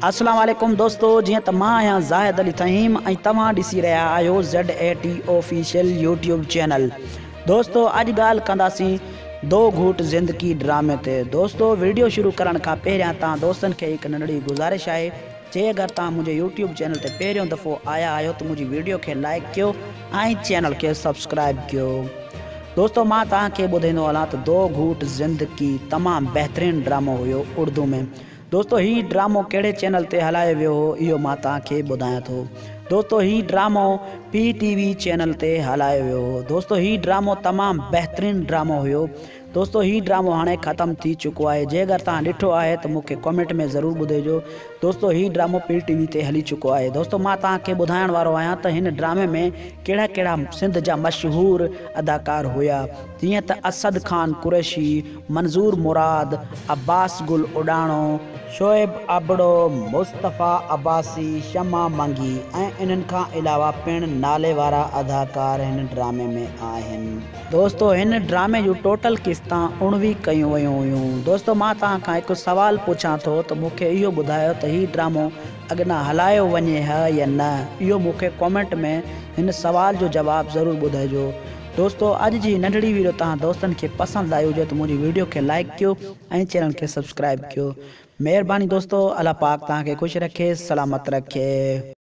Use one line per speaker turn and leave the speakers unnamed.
अस्सलाम वालेकुम दोस्तों, जी तो मैं आया ज़ाहिद अली तहीम तव्हां ॾिसी रहा आयो ZAT ऑफिशियल यूट्यूब चैनल। दोस्तों अज गाल कंदासीं दो घूट ज़िंदगी ड्रामे ते। दोस्तों वीडियो शुरू करण का पहिरियां तव्हां दोस्तन के एक नंढड़ी गुज़ारिश है, जे अगर तव्हां मुझे यूट्यूब चैनल ते पहिरियों दफ़ो आया आयो तो मुझी वीडियो के लाइक कयो ऐं चैनल के सब्सक्राइब कयो। दोस्तों मां तव्हांखे ॿुधाईंदो हलां तो दो घूट ज़िंदगी तमाम बेहतरीन ड्रामो हुयो उर्दू में। दोस्तों ही ड्रामो केड़े चैनल ते हलायो वियो हो इहो मां तव्हांखे ॿुधायां थो। दोस्तों ही ड्रामो PTV चैनल ते हलायो वियो हो। दोस्तों ही ड्रामो तमाम बेहतरीन ड्रामो हुयो। दोस्तों ही ड्रामो हाणे ख़त्म थी चुको है, जे अगर तव्हां ॾिठो आहे तो मूंखे कमेंट में ज़रूर ॿुधाइजो। दोस्तों ही ड्रामो PTV ते हली चुको है। दोस्तों मां तव्हांखे ॿुधाइण वारो आहियां त हिन ड्रामे में कहिड़ा कहिड़ा सिंध जा मशहूर अदाकार हुआ, जीअं त असद खान कुरैशी, मंजूर मुराद, अब्बास गुल उडाणो, शोएब अबड़ो, मुस्तफ़ा अब्बासी, शमा मंगी ऐं इन्हनि खां अलावा पिण नाले वारा अदाकार हिन ड्रामे में आहिनि। दोस्तों हिन ड्रामे जूं टोटल क़िस्तां 19 कयूं वयूं हुयूं। दोस्तों मां तव्हां खां हिकु सवाल पुछां थो त मूंखे इहो ॿुधायो त ही ड्रामो अॻियां हलायो वञे हा या न। इहो मूंखे कमेंट में हिन सवाल जो जवाब ज़रूर ॿुधाइजो। दोस्तों अॼु जी नंढड़ी वीडियो तव्हां दोस्तनि खे पसंदि आई हुजे त मुंहिंजी वीडियो खे लाइक कयो ऐं चैनल खे सब्सक्राइब कयो। मेहरबानी दोस्तों, अल्लाह पाक तव्हांखे ख़ुशि रखे, सलामत रखे।